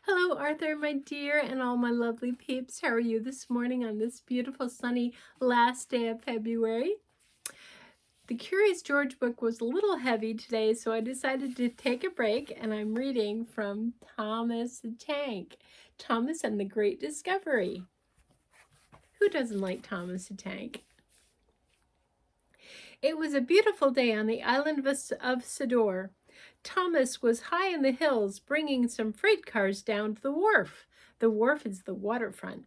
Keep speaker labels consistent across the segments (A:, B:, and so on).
A: Hello, Arthur, my dear, and all my lovely peeps. How are you this morning on this beautiful, sunny last day of February? The Curious George book was a little heavy today, so I decided to take a break, and I'm reading from Thomas the Tank, Thomas and the Great Discovery. Who doesn't like Thomas the Tank? It was a beautiful day on the island of Sidor. Thomas was high in the hills bringing some freight cars down to the wharf. The wharf is the waterfront.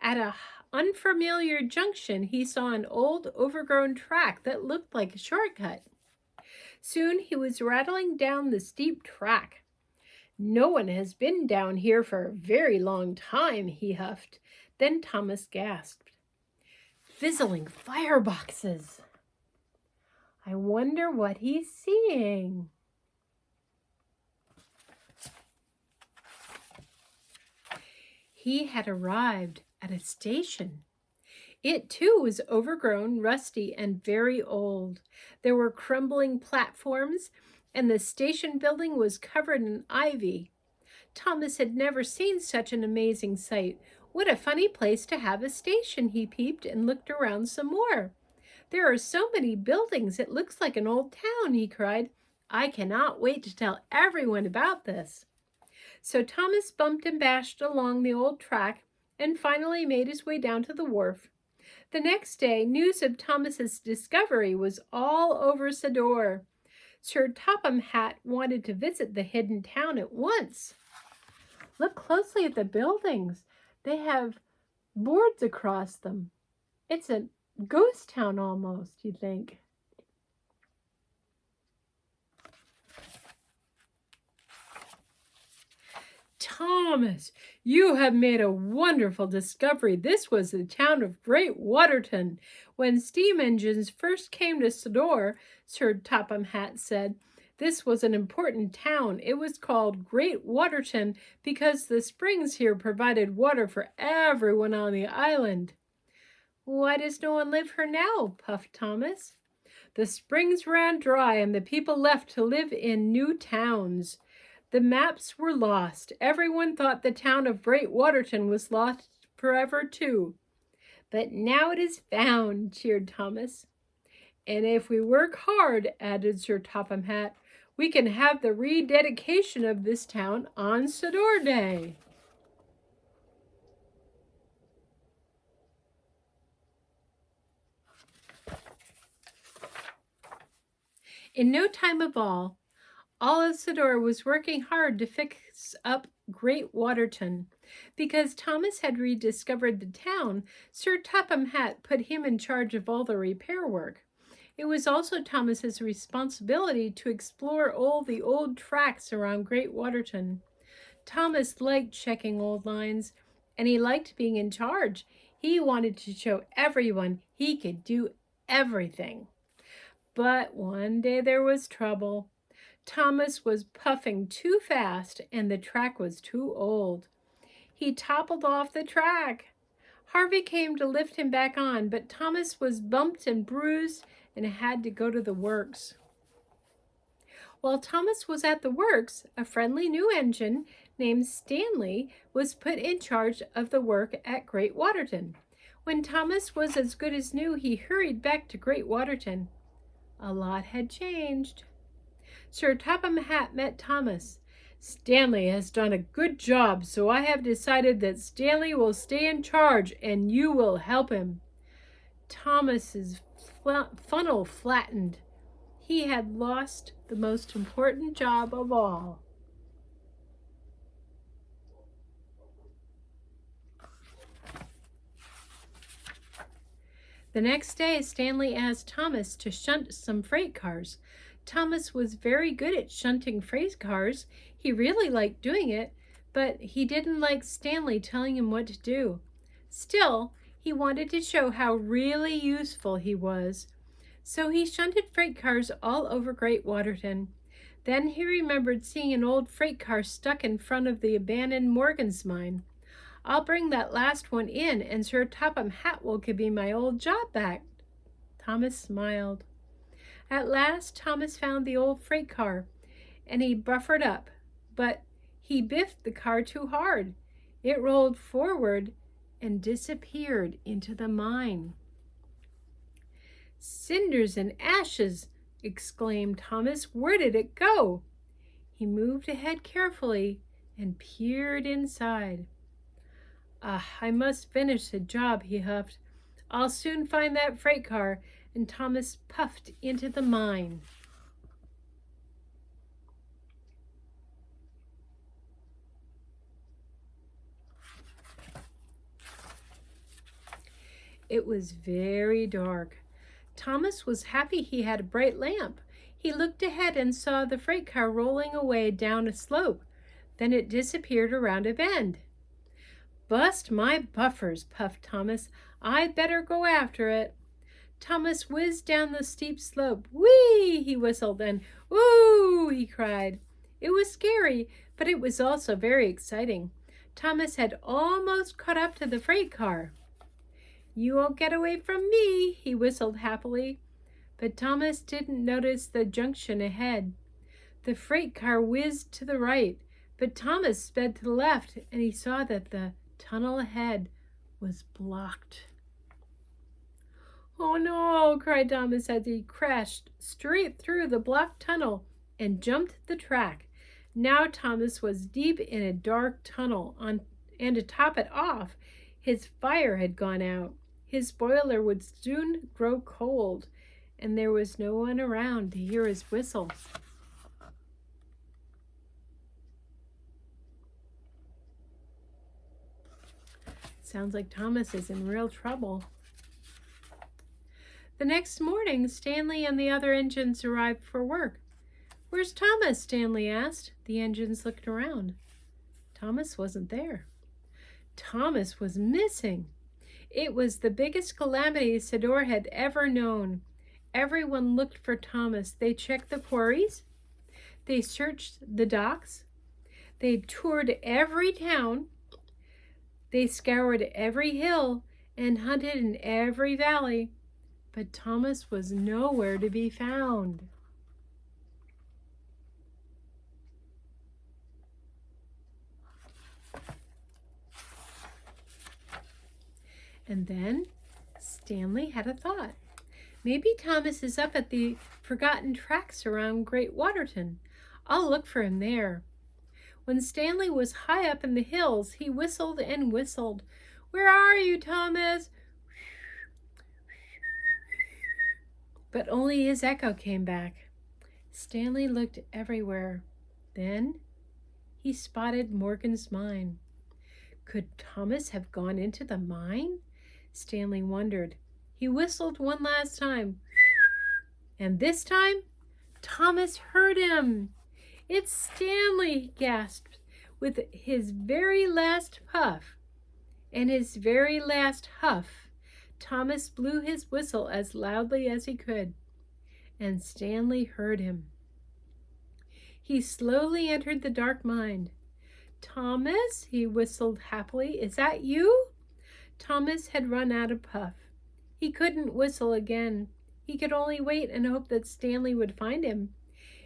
A: At an unfamiliar junction, he saw an old, overgrown track that looked like a shortcut. Soon he was rattling down the steep track. "No one has been down here for a very long time," he huffed. Then Thomas gasped. "Fizzling fireboxes! I wonder what he's seeing." He had arrived at a station. It too was overgrown, rusty, and very old. There were crumbling platforms, and the station building was covered in ivy. Thomas had never seen such an amazing sight. What a funny place to have a station, he peeped and looked around some more. "There are so many buildings, it looks like an old town," he cried. "I cannot wait to tell everyone about this." So Thomas bumped and bashed along the old track and finally made his way down to the wharf. The next day, news of Thomas's discovery was all over Sidor. Sir Topham Hatt wanted to visit the hidden town at once. Look closely at the buildings. They have boards across them. It's a ghost town almost, you'd think. "Thomas, you have made a wonderful discovery. This was the town of Great Waterton. When steam engines first came to Sidor," Sir Topham Hatt said, "this was an important town. It was called Great Waterton because the springs here provided water for everyone on the island." "Why does no one live here now?" puffed Thomas. "The springs ran dry and the people left to live in new towns. The maps were lost. Everyone thought the town of Great Waterton was lost forever too. But now it is found," cheered Thomas. "And if we work hard," added Sir Topham Hatt, "we can have the rededication of this town on Sidor Day." In no time of all of Sidor was working hard to fix up Great Waterton. Because Thomas had rediscovered the town, Sir Topham Hatt put him in charge of all the repair work. It was also Thomas's responsibility to explore all the old tracks around Great Waterton. Thomas liked checking old lines, and he liked being in charge. He wanted to show everyone he could do everything. But one day there was trouble. Thomas was puffing too fast, and the track was too old. He toppled off the track. Harvey came to lift him back on, but Thomas was bumped and bruised and had to go to the works. While Thomas was at the works, a friendly new engine named Stanley was put in charge of the work at Great Waterton. When Thomas was as good as new, he hurried back to Great Waterton. A lot had changed. Sir Topham Hatt met Thomas. "Stanley has done a good job, so I have decided that Stanley will stay in charge and you will help him." Thomas's funnel flattened. He had lost the most important job of all. The next day, Stanley asked Thomas to shunt some freight cars. Thomas was very good at shunting freight cars. He really liked doing it, but he didn't like Stanley telling him what to do. Still, he wanted to show how really useful he was. So he shunted freight cars all over Great Waterton. Then he remembered seeing an old freight car stuck in front of the abandoned Morgan's mine. "I'll bring that last one in, and Sir Topham Hatt will give me my old job back." Thomas smiled. At last, Thomas found the old freight car, and he buffered up, but He biffed the car too hard. It rolled forward and disappeared into the mine. "Cinders and ashes!" exclaimed Thomas. "Where did it go?" He moved ahead carefully and peered inside. "Ah, I must finish the job," he huffed. "I'll soon find that freight car," and Thomas puffed into the mine. It was very dark. Thomas was happy he had a bright lamp. He looked ahead and saw the freight car rolling away down a slope. Then it disappeared around a bend. "Bust my buffers," puffed Thomas. "I'd better go after it." Thomas whizzed down the steep slope. "Whee!" he whistled, and "Woo!" he cried. It was scary, but it was also very exciting. Thomas had almost caught up to the freight car. "You won't get away from me," he whistled happily. But Thomas didn't notice the junction ahead. The freight car whizzed to the right, but Thomas sped to the left, and he saw that the tunnel ahead was blocked. "Oh no!" cried Thomas as he crashed straight through the blocked tunnel and jumped the track. Now Thomas was deep in a dark tunnel, and to top it off, his fire had gone out. His boiler would soon grow cold, and there was no one around to hear his whistle. Sounds like Thomas is in real trouble. The next morning, Stanley and the other engines arrived for work. "Where's Thomas?" Stanley asked. The engines looked around. Thomas wasn't there. Thomas was missing. It was the biggest calamity Sador had ever known. Everyone looked for Thomas. They checked the quarries. They searched the docks. They toured every town. They scoured every hill and hunted in every valley. But Thomas was nowhere to be found. And then Stanley had a thought. Maybe Thomas is up at the forgotten tracks around Great Waterton. I'll look for him there. When Stanley was high up in the hills, he whistled and whistled. "Where are you, Thomas?" But only his echo came back. Stanley looked everywhere. Then he spotted Morgan's mine. Could Thomas have gone into the mine? Stanley wondered. He whistled one last time. And this time, Thomas heard him. "It's Stanley," he gasped, with his very last puff. And his very last huff, Thomas blew his whistle as loudly as he could, and Stanley heard him. He slowly entered the dark mine. "Thomas," he whistled happily, "is that you?" Thomas had run out of puff. He couldn't whistle again. He could only wait and hope that Stanley would find him.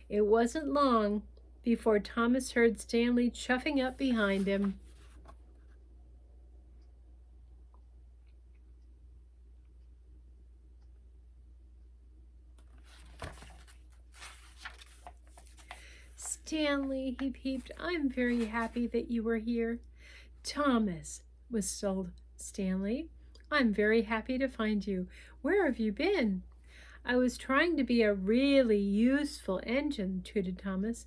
A: It wasn't long before Thomas heard Stanley chuffing up behind him. "Stanley," he peeped, "I'm very happy that you were here." "Thomas," whistled Stanley, "I'm very happy to find you. Where have you been?" "I was trying to be a really useful engine," tooted Thomas.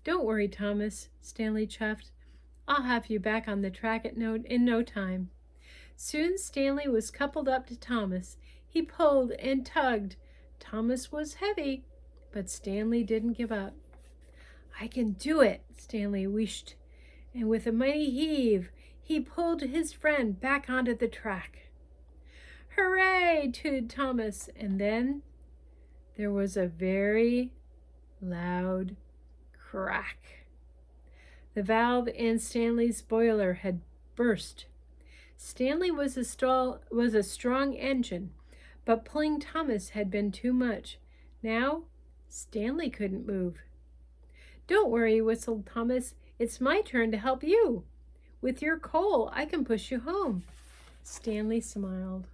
A: "Don't worry, Thomas," Stanley chuffed. "I'll have you back on the track in no time." Soon Stanley was coupled up to Thomas. He pulled and tugged. Thomas was heavy, but Stanley didn't give up. "I can do it," Stanley wished, and with a mighty heave, he pulled his friend back onto the track. "Hooray!" tooted Thomas, and then there was a very loud crack. The valve in Stanley's boiler had burst. Stanley was a strong engine, but pulling Thomas had been too much. Now Stanley couldn't move. "Don't worry," whistled Thomas. It's my turn to help you. With your coal, I can push you home." Stanley smiled.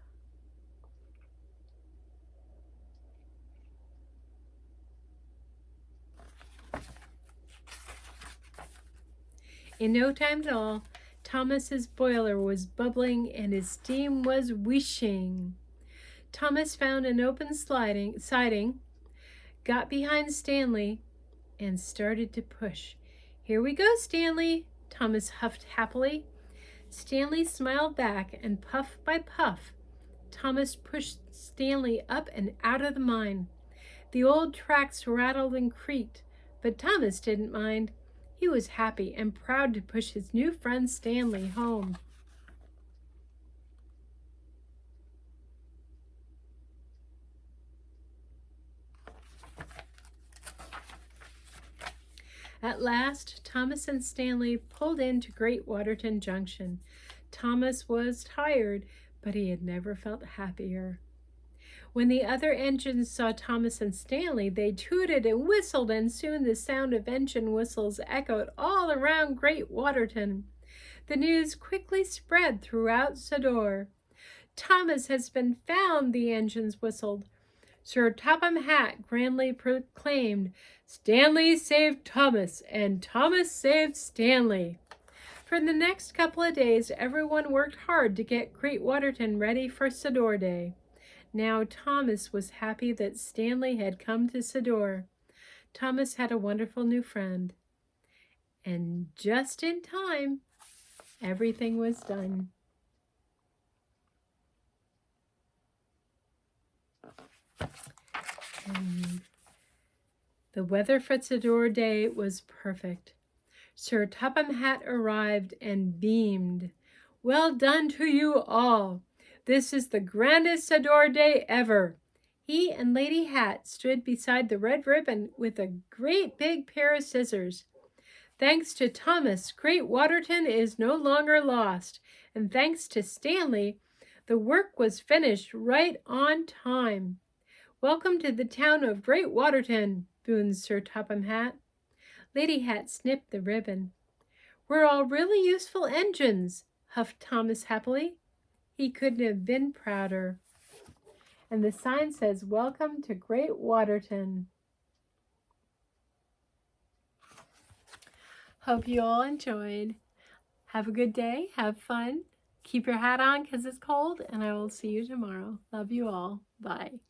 A: In no time at all, Thomas's boiler was bubbling and his steam was whooshing. Thomas found an open siding, got behind Stanley, and started to push. "Here we go, Stanley," Thomas huffed happily. Stanley smiled back, and puff by puff, Thomas pushed Stanley up and out of the mine. The old tracks rattled and creaked, but Thomas didn't mind. He was happy and proud to push his new friend Stanley home. At last, Thomas and Stanley pulled into Great Waterton Junction. Thomas was tired, but he had never felt happier. When the other engines saw Thomas and Stanley, they tooted and whistled, and soon the sound of engine whistles echoed all around Great Waterton. The news quickly spread throughout Sodor. "Thomas has been found," the engines whistled. Sir Topham Hatt grandly proclaimed, "Stanley saved Thomas, and Thomas saved Stanley." For the next couple of days, everyone worked hard to get Great Waterton ready for Sodor Day. Now Thomas was happy that Stanley had come to Sodor. Thomas had a wonderful new friend. And just in time, everything was done. And the weather for Sodor Day was perfect. Sir Topham Hatt arrived and beamed. "Well done to you all. This is the grandest Sodor Day ever." He and Lady Hatt stood beside the red ribbon with a great big pair of scissors. "Thanks to Thomas, Great Waterton is no longer lost. And thanks to Stanley, the work was finished right on time. Welcome to the town of Great Waterton," boomed Sir Topham Hatt. Lady Hatt snipped the ribbon. "We're all really useful engines," huffed Thomas happily. He couldn't have been prouder. And the sign says, "Welcome to Great Waterton." Hope you all enjoyed. Have a good day. Have fun. Keep your hat on because it's cold, and I will see you tomorrow. Love you all. Bye.